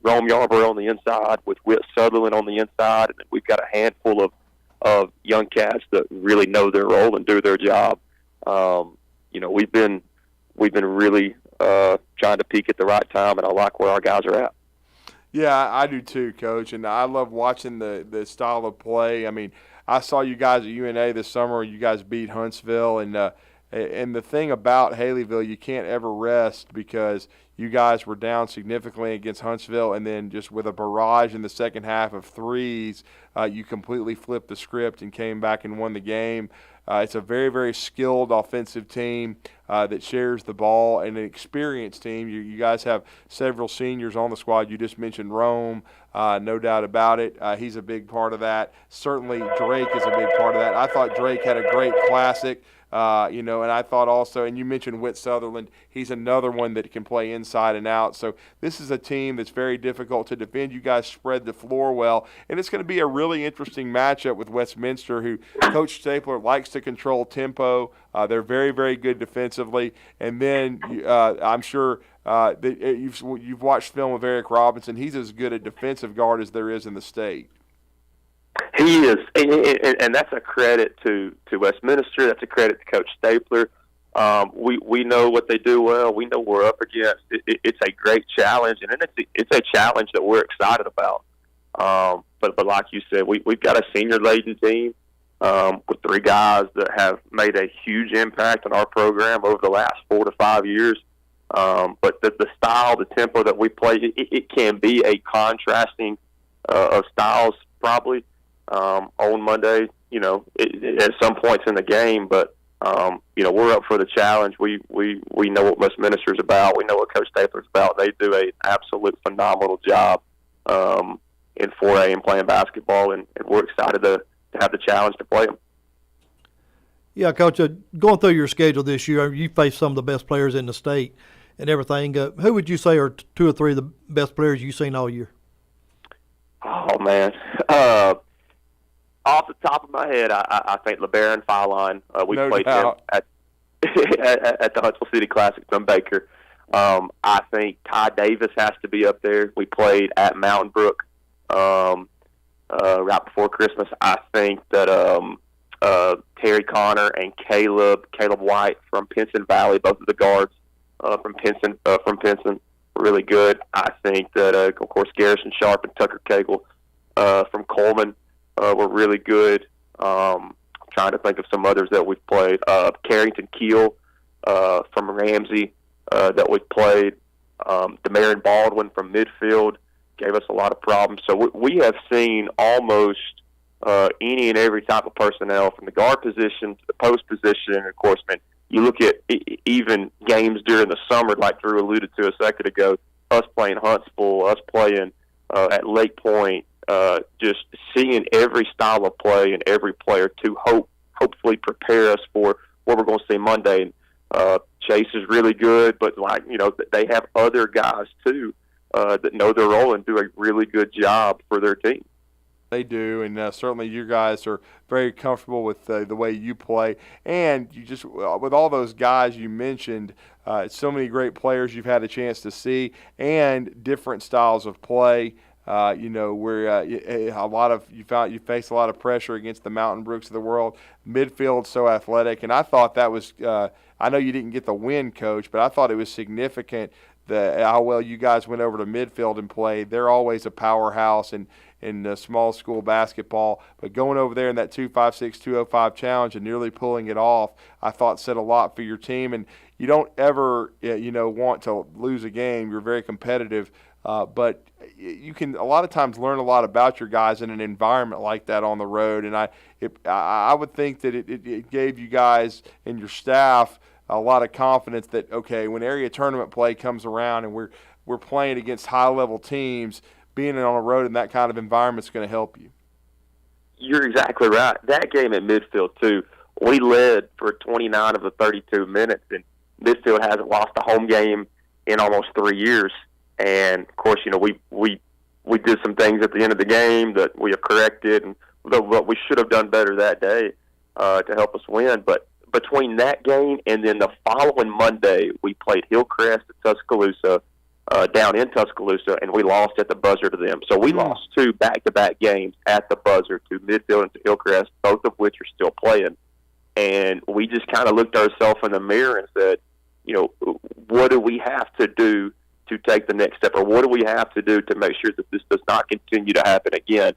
Rome Yarborough on the inside, with Whit Sutherland on the inside, and we've got a handful of young cats that really know their role and do their job. We've been really trying to peak at the right time, and I like where our guys are at.
Yeah, I do too, Coach, and I love watching the style of play. I mean, I saw you guys at UNA this summer. You guys beat Huntsville, and the thing about Haleyville, you can't ever rest because you guys were down significantly against Huntsville, and then just with a barrage in the second half of threes, you completely flipped the script and came back and won the game. It's a very, very skilled offensive team that shares the ball, and an experienced team. You guys have several seniors on the squad. You just mentioned Rome. no doubt about it. He's a big part of that. Certainly Drake is a big part of that. I thought Drake had a great classic. And I thought also, and you mentioned Whit Sutherland, he's another one that can play inside and out. So this is a team that's very difficult to defend. You guys spread the floor well, and it's going to be a really interesting matchup with Westminster, who Coach Stapler likes to control tempo. They're very, very good defensively. And then I'm sure that you've watched film of Eric Robinson. He's as good a defensive guard as there is in the state.
He is, and that's a credit to Westminster. That's a credit to Coach Stapler. We know what they do well. We know what we're up against. It's a great challenge, and it's a challenge that we're excited about. But like you said, we've got a senior-laden team with 3 guys that have made a huge impact on our program over the last 4 to 5 years. But the style, the tempo that we play, it can be a contrasting of styles probably. On Monday, at some points in the game, but we're up for the challenge. We know what Westminster's about. We know what Coach Stapler's about. They do an absolute phenomenal job in 4A and playing basketball, and we're excited to have the challenge to play them.
Yeah, Coach, going through your schedule this year, you faced some of the best players in the state and everything. Who would you say are 2 or 3 of the best players you've seen all year?
Oh, man. Off the top of my head, I think LeBaron Filine. We played him at the Huntsville City Classic from Baker. I think Ty Davis has to be up there. We played at Mountain Brook right before Christmas. I think that Terry Connor and Caleb White from Pinson Valley, both of the guards from Pinson, really good. I think that, of course, Garrison Sharp and Tucker Cagle from Coleman were really good. Trying to think of some others that we've played. Carrington Keel from Ramsey that we've played. Demarin Baldwin from midfield gave us a lot of problems. So we have seen almost any and every type of personnel, from the guard position to the post position. And, of course, man, you look at even games during the summer, like Drew alluded to a second ago, us playing Huntsville, us playing at Lake Point, just seeing every style of play and every player to hopefully prepare us for what we're going to see Monday. Chase is really good, but they have other guys too that know their role and do a really good job for their team.
They do, and certainly you guys are very comfortable with the way you play. And you just, with all those guys you mentioned, so many great players you've had a chance to see, and different styles of play. Where you face a lot of pressure against the Mountain Brooks of the world. Midfield so athletic, and I thought that was. I know you didn't get the win, Coach, but I thought it was significant how well you guys went over to midfield and played. They're always a powerhouse in small school basketball, but going over there in that 256, 205 challenge and nearly pulling it off, I thought said a lot for your team. And you don't ever, want to lose a game. You're very competitive, but you can a lot of times learn a lot about your guys in an environment like that on the road. And I would think that it gave you guys and your staff a lot of confidence that, okay, when area tournament play comes around and we're playing against high-level teams, being on a road in that kind of environment is going to help you.
You're exactly right. That game at midfield, too, we led for 29 of the 32 minutes, and midfield hasn't lost a home game in almost 3 years. And, of course, we did some things at the end of the game that we have corrected, and what we should have done better that day to help us win. But between that game and then the following Monday, we played Hillcrest at Tuscaloosa, down in Tuscaloosa, and we lost at the buzzer to them. So we lost 2 back-to-back games at the buzzer to midfield and to Hillcrest, both of which are still playing. And we just kind of looked ourselves in the mirror and said, what do we have to do to take the next step, or what do we have to do to make sure that this does not continue to happen again?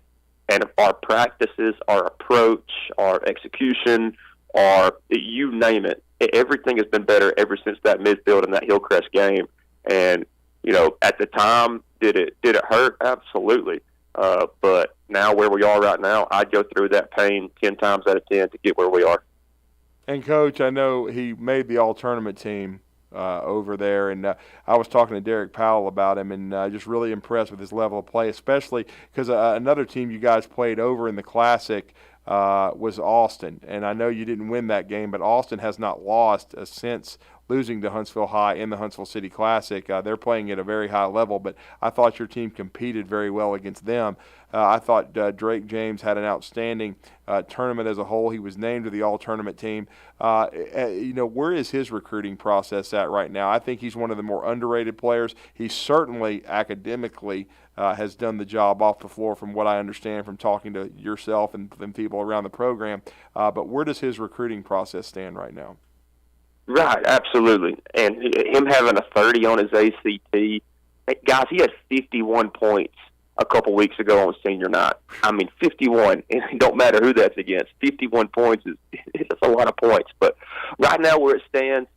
And if our practices, our approach, our execution, you name it, everything has been better ever since that midfield and that Hillcrest game. And at the time, did it hurt? Absolutely. But now where we are right now, I'd go through that pain 10 times out of 10 to get where we are.
And, Coach, I know he made the all-tournament team over there. And I was talking to Derek Powell about him, and just really impressed with his level of play, especially because another team you guys played over in the Classic was Austin. And I know you didn't win that game, but Austin has not lost since losing to Huntsville High in the Huntsville City Classic. They're playing at a very high level, but I thought your team competed very well against them. I thought Drake James had an outstanding tournament as a whole. He was named to the all-tournament team. Where is his recruiting process at right now? I think he's one of the more underrated players. He certainly academically has done the job off the floor from what I understand from talking to yourself and people around the program. But where does his recruiting process stand right now?
Right, absolutely. And him having a 30 on his ACT, guys, he had 51 points a couple weeks ago on senior night. I mean, 51, and it don't matter who that's against. 51 points is a lot of points. But right now where it stands,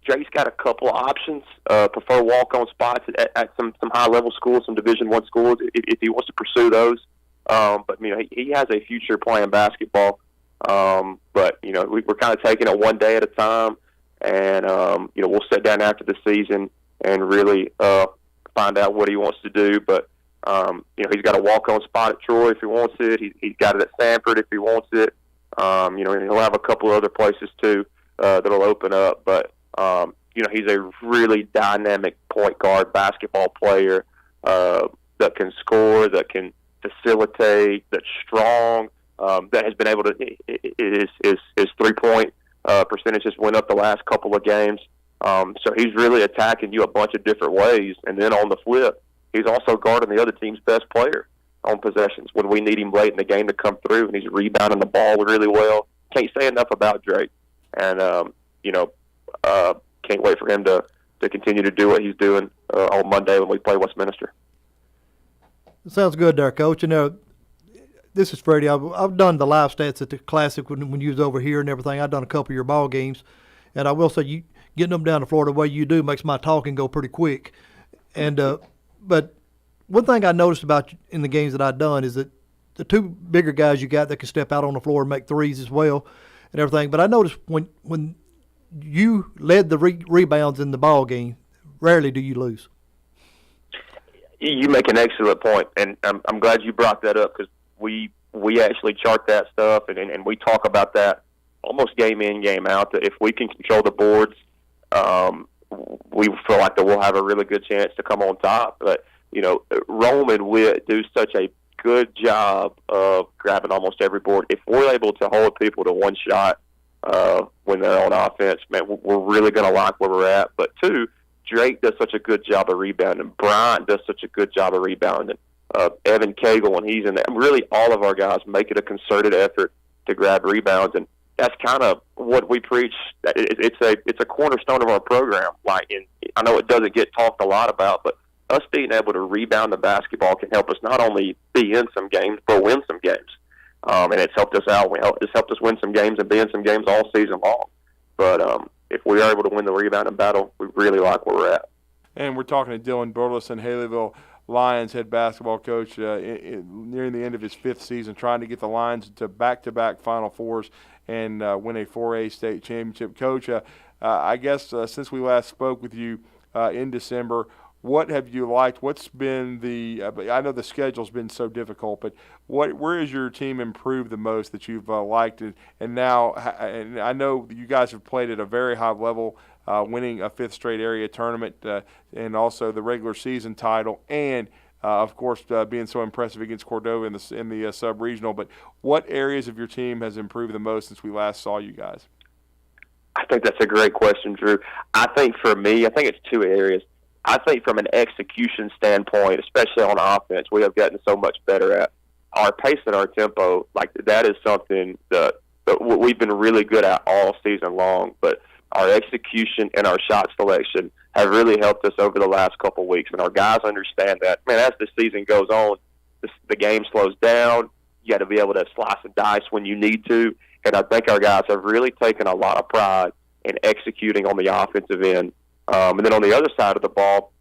Drake's got a couple of options, prefer walk-on spots at some high-level schools, some Division I schools, if he wants to pursue those. But, he has a future playing basketball. But we're kind of taking it one day at a time, and we'll sit down after the season and really find out what he wants to do. But he's got a walk-on spot at Troy if he wants it. He's got it at Sanford if he wants it. And he'll have a couple other places too that'll open up. But he's a really dynamic point guard basketball player that can score, that can facilitate, that's strong. That has been able to his 3-point percentage just went up the last couple of games. So he's really attacking you a bunch of different ways. And then on the flip, he's also guarding the other team's best player on possessions when we need him late in the game to come through, and he's rebounding the ball really well. Can't say enough about Drake. And, can't wait for him to continue to do what he's doing on Monday when we play Westminster.
Sounds good there, Coach. This is Freddie. I've done the live stats at the Classic when you was over here and everything. I've done a couple of your ball games, and I will say you getting them down to Florida the way you do makes my talking go pretty quick. And but one thing I noticed about you in the games that I've done is that the two bigger guys you got that can step out on the floor and make threes as well and everything. But I noticed when you led the rebounds in the ball game, rarely do you lose.
You make an excellent point, and I'm glad you brought that up because we actually chart that stuff, and we talk about that almost game in, game out, that if we can control the boards, we feel like that we'll have a really good chance to come on top. But, Rome and Witt do such a good job of grabbing almost every board. If we're able to hold people to one shot when they're on offense, man, we're really going to like where we're at. But, two, Drake does such a good job of rebounding. Bryant does such a good job of rebounding. Evan Cagle, when he's in there, really all of our guys make it a concerted effort to grab rebounds, and that's kind of what we preach. It's a cornerstone of our program. I know it doesn't get talked a lot about, but us being able to rebound the basketball can help us not only be in some games, but win some games. And it's helped us out. It's helped us win some games and be in some games all season long. But if we are able to win the rebounding battle, we really like where we're at.
And we're talking to Dylan Burleson, Haleyville Lions head basketball coach, nearing the end of his 5th season, trying to get the Lions to back-to-back Final Fours and win a 4A state championship. Coach, I guess since we last spoke with you in December, what have you liked? What's been I know the schedule's been so difficult, but where has your team improved the most that you've liked? And now, and I know you guys have played at a very high level, winning a 5th straight area tournament and also the regular season title, and of course being so impressive against Cordova in the sub-regional. But what areas of your team has improved the most since we last saw you guys?
I think that's a great question, Drew. I think for me, it's 2 areas. I think from an execution standpoint, especially on offense, we have gotten so much better at our pace and our tempo. That is something that we've been really good at all season long, but our execution and our shot selection have really helped us over the last couple of weeks, and our guys understand that. Man, as the season goes on, the game slows down. You got to be able to slice and dice when you need to, and I think our guys have really taken a lot of pride in executing on the offensive end. And then on the other side of the ball,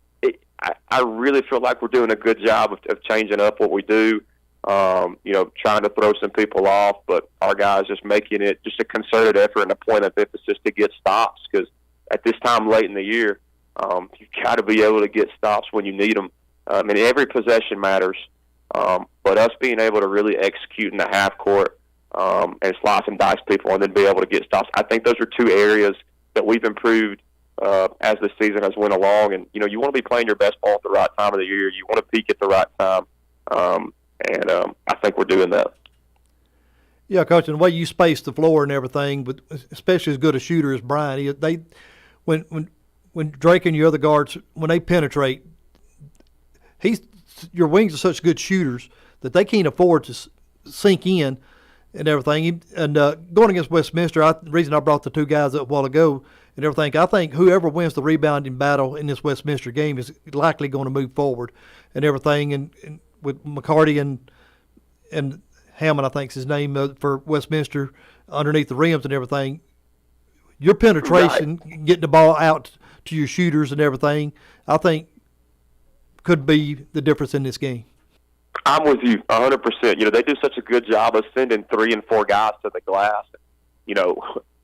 I really feel like we're doing a good job of changing up what we do. Trying to throw some people off, but our guys just making it just a concerted effort and a point of emphasis to get stops because, at this time late in the year, you've got to be able to get stops when you need them. And every possession matters. But us being able to really execute in the half court and slice and dice people and then be able to get stops, I think those are two areas that we've improved as the season has went along. And, you want to be playing your best ball at the right time of the year. You want to peak at the right time. And I think we're doing that.
Yeah, Coach, and the way you space the floor and everything, but especially as good a shooter as Brian, when Drake and your other guards, when they penetrate, your wings are such good shooters that they can't afford to sink in and everything. And going against Westminster, the reason I brought the two guys up a while ago and everything, I think whoever wins the rebounding battle in this Westminster game is likely going to move forward and everything. And with McCarty and Hammond, I think is his name, for Westminster, underneath the rims and everything, your penetration, getting the ball out to your shooters and everything, I think could be the difference in this game.
I'm with you 100%. They do such a good job of sending 3 and 4 guys to the glass.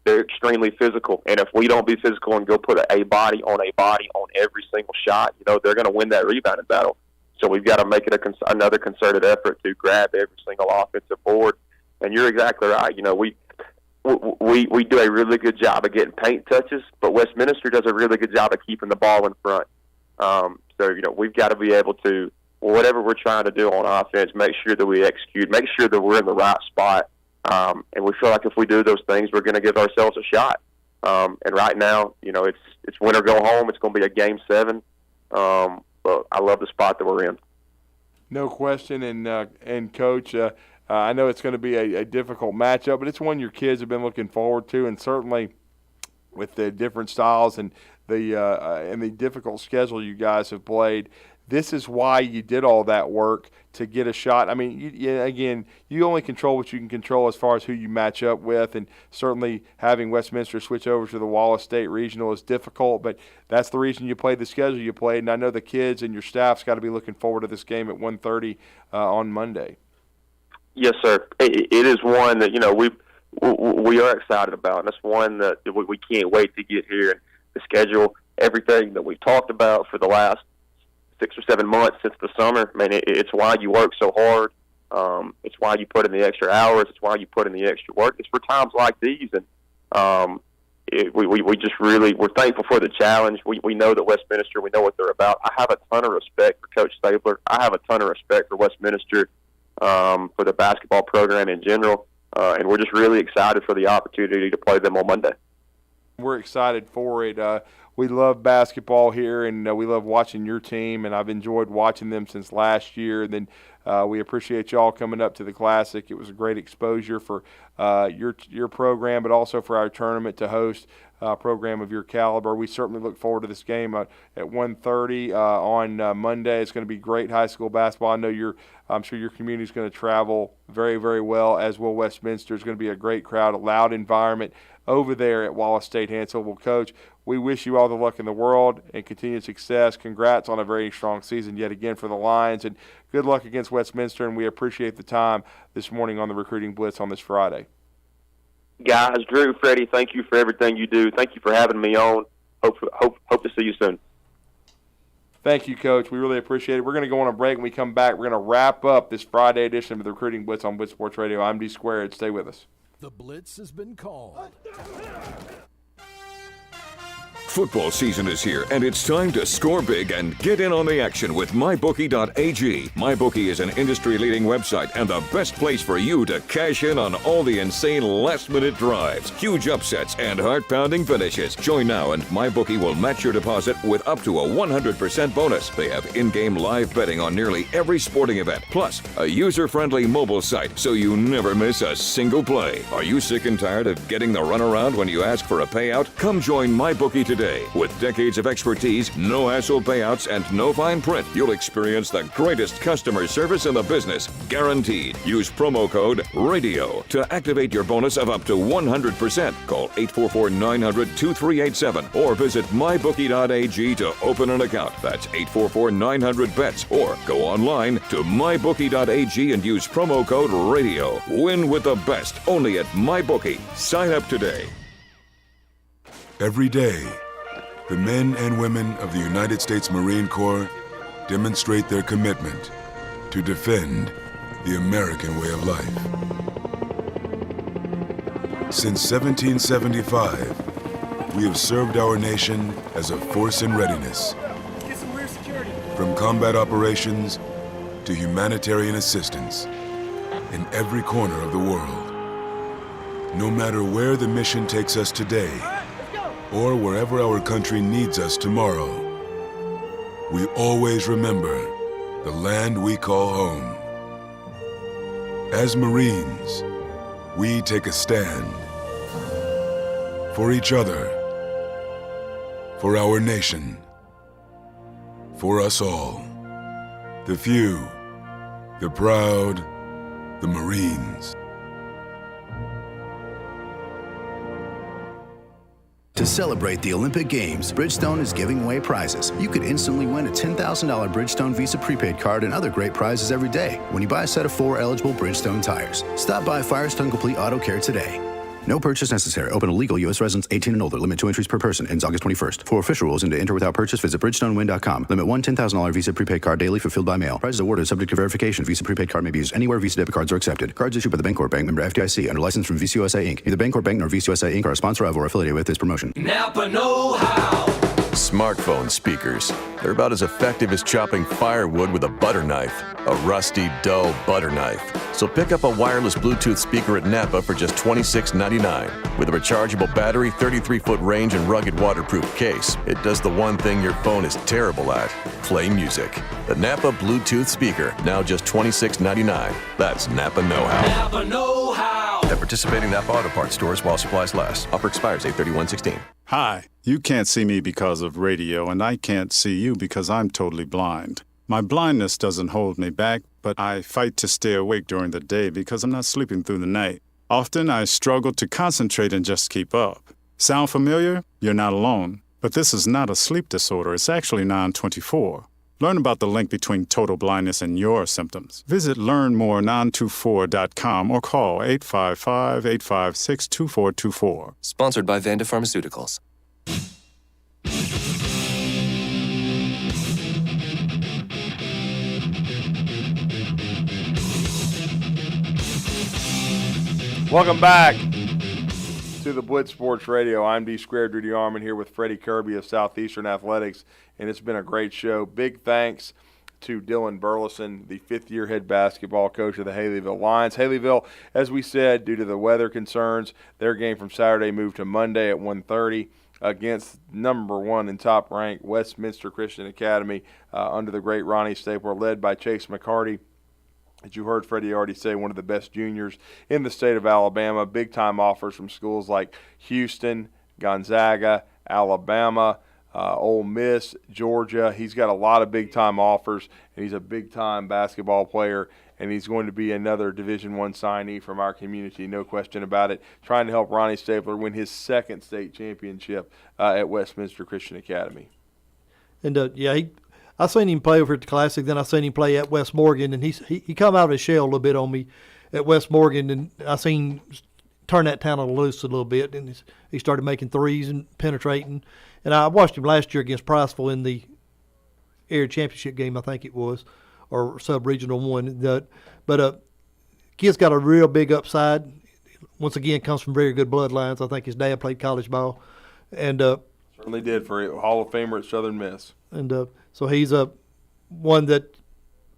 They're extremely physical. And if we don't be physical and go put a body on every single shot, they're going to win that rebounding battle. So we've got to make it another concerted effort to grab every single offensive board. And you're exactly right. We do a really good job of getting paint touches, but Westminster does a really good job of keeping the ball in front. So we've got to be able to, whatever we're trying to do on offense, make sure that we execute, make sure that we're in the right spot. And we feel like if we do those things, we're going to give ourselves a shot. And right now, it's win or go home. It's going to be a Game 7. But I love the spot that we're in.
No question. And Coach, I know it's going to be a difficult matchup, but it's one your kids have been looking forward to, and certainly with the different styles and the difficult schedule you guys have played, this is why you did all that work to get a shot. I mean, you only control what you can control as far as who you match up with, and certainly having Westminster switch over to the Wallace State Regional is difficult, but that's the reason you played the schedule you played, and I know the kids and your staff's got to be looking forward to this game at 1:30 on Monday.
Yes, sir. It is one that, we are excited about, and it's one that we can't wait to get here. And the schedule, everything that we've talked about for the last 6 or 7 months since the summer, it's why you work so hard. It's why you put in the extra hours. It's why you put in the extra work. It's for times like these, and we just really, we're thankful for the challenge. We know that Westminster, we know what they're about. I have a ton of respect for Coach Stabler. I have a ton of respect for Westminster, for the basketball program in general, and we're just really excited for the opportunity to play them on Monday.
We're excited for it. We love basketball here, and we love watching your team, and I've enjoyed watching them since last year. And then we appreciate y'all coming up to the Classic. It was a great exposure for your program, but also for our tournament to host a program of your caliber. We certainly look forward to this game at 1:30 on Monday. It's going to be great high school basketball. I'm sure your community is going to travel very, very well, as will Westminster. It's going to be a great crowd, a loud environment over there at Wallace State Hansel. Well, Coach, we wish you all the luck in the world and continued success. Congrats on a very strong season yet again for the Lions, and good luck against Westminster, and we appreciate the time this morning on the Recruiting Blitz on this Friday.
Guys, Drew, Freddie, thank you for everything you do. Thank you for having me on. Hope to see you soon.
Thank you, Coach. We really appreciate it. We're going to go on a break. When we come back, we're going to wrap up this Friday edition of the Recruiting Blitz on Blitz Sports Radio. I'm D Squared. Stay with us.
The Blitz has been called.
Football season is here, and it's time to score big and get in on the action with MyBookie.ag. MyBookie is an industry-leading website and the best place for you to cash in on all the insane last-minute drives, huge upsets, and heart-pounding finishes. Join now, and MyBookie will match your deposit with up to a 100% bonus. They have in-game live betting on nearly every sporting event, plus a user-friendly mobile site so you never miss a single play. Are you sick and tired of getting the runaround when you ask for a payout? Come join MyBookie today. With decades of expertise, no hassle payouts, and no fine print, you'll experience the greatest customer service in the business, guaranteed. Use promo code RADIO to activate your bonus of up to 100%. Call 844-900-2387 or visit mybookie.ag to open an account. That's 844-900-BETS, or go online to mybookie.ag and use promo code RADIO. Win with the best, only at MyBookie. Sign up today.
Every day,
The men and women of the United States Marine Corps demonstrate their commitment to defend the American way of life. Since 1775, we have served our nation as a force in readiness. From combat operations to humanitarian assistance in every corner of the world. No matter where the mission takes us today, or wherever our country needs us tomorrow, we always remember the land we call home. As Marines, we take a stand for each other, for our nation, for us all. The few, the proud, the Marines.
To celebrate the Olympic Games, Bridgestone is giving away prizes. You could instantly win a $10,000 Bridgestone Visa prepaid card and other great prizes every day when you buy a set of 4 eligible Bridgestone tires. Stop by Firestone Complete Auto Care today. No purchase necessary. Open to legal U.S. residents 18 and older. Limit 2 entries per person. Ends August 21st. For official rules and to enter without purchase, visit BridgestoneWin.com. Limit one $10,000 Visa prepaid card daily fulfilled by mail. Prizes awarded subject to verification. Visa prepaid card may be used anywhere Visa debit cards are accepted. Cards issued by the Bancorp Bank, member FDIC, under license from Visa USA Inc. Neither Bancorp Bank nor Visa USA Inc. are a sponsor of or affiliated with this promotion.
Napa know-how.
Smartphone speakers. They're about as effective as chopping firewood with a butter knife. A rusty, dull butter knife. So pick up a wireless Bluetooth speaker at Napa for just $26.99. With a rechargeable battery, 33-foot range, and rugged waterproof case, it does the one thing your phone is terrible at: play music. The Napa Bluetooth speaker, now just $26.99. That's Napa know-how.
Napa know-how.
At participating Napa Auto Parts stores while supplies last. Offer expires 8/31/16.
Hi, you can't see me because of radio, and I can't see you because I'm totally blind. My blindness doesn't hold me back, but I fight to stay awake during the day because I'm not sleeping through the night. Often I struggle to concentrate and just keep up. Sound familiar? You're not alone. But this is not a sleep disorder. It's actually non-24. Learn about the link between total blindness and your symptoms. Visit learnmorenon24.com or call 855-856-2424.
Sponsored by Vanda Pharmaceuticals.
Welcome back to the Blitz Sports Radio. I'm D Squared Rudy Arman here with Freddie Kirby of Southeastern Athletics, and it's been a great show. Big thanks to Dylan Burleson, the fifth-year head basketball coach of the Haleyville Lions. Haleyville, as we said, due to the weather concerns, their game from Saturday moved to Monday at 1:30 against number 1 and top-ranked Westminster Christian Academy under the great Ronnie Stapler, led by Chase McCarty. As you heard Freddie already say, one of the best juniors in the state of Alabama. Big-time offers from schools like Houston, Gonzaga, Alabama, Ole Miss, Georgia. He's got a lot of big-time offers, and he's a big-time basketball player, and he's going to be another Division I signee from our community, no question about it, trying to help Ronnie Stapler win his second state championship at Westminster Christian Academy.
And, I seen him play over at the Classic, then I seen him play at West Morgan, and he come out of his shell a little bit on me at West Morgan, and I seen him turn that talent loose a little bit, and he started making threes and penetrating. And I watched him last year against Priceville in the area championship game, I think it was, or sub-regional one. But kid's got a real big upside. Once again, comes from very good bloodlines. I think his dad played college ball. And
certainly did for a Hall of Famer at Southern Miss.
And so he's one that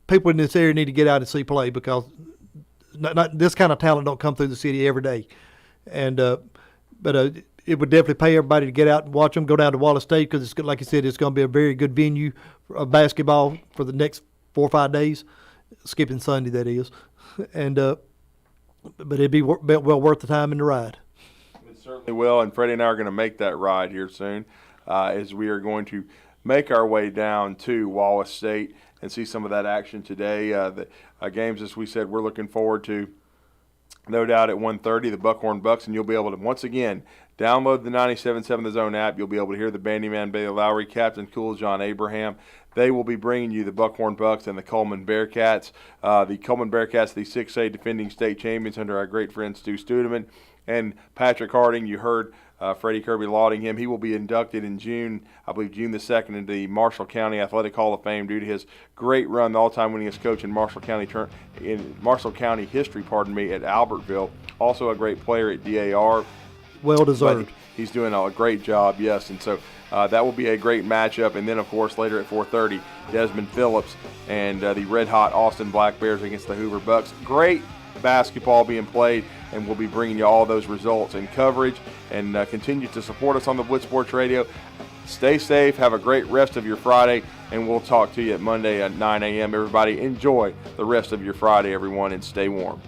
people in this area need to get out and see play, because not this kind of talent don't come through the city every day. And but it would definitely pay everybody to get out and watch them. Go down to Wallace State, because it's, like you said, it's going to be a very good venue of basketball for the next 4 or 5 days, skipping Sunday, that is. And but it'd be well worth the time and the ride.
It certainly will, and Freddie and I are going to make that ride here soon, as we are going to make our way down to Wallace State and see some of that action today. The games, as we said, we're looking forward to, no doubt, at 1:30, the Buckhorn Bucks, and you'll be able to, once again, download the 97.7 The Zone app. You'll be able to hear the Bandyman Bailey Lowry, Captain Cool John Abraham. They will be bringing you the Buckhorn Bucks and the Coleman Bearcats. The Coleman Bearcats, the 6A defending state champions under our great friend Stu Studeman. And Patrick Harding, you heard Freddie Kirby lauding him. He will be inducted in June, I believe June the 2nd, into the Marshall County Athletic Hall of Fame due to his great run, the all-time winningest coach in Marshall County history, at Albertville. Also a great player at DAR.
Well deserved.
He's doing a great job, yes. And so that will be a great matchup. And then, of course, later at 4:30, Desmond Phillips and the red-hot Austin Black Bears against the Hoover Bucks. Great basketball being played, and we'll be bringing you all those results and coverage. And continue to support us on the Blitz Sports Radio. Stay safe. Have a great rest of your Friday, and we'll talk to you at Monday at 9 a.m. Everybody, enjoy the rest of your Friday, everyone, and stay warm.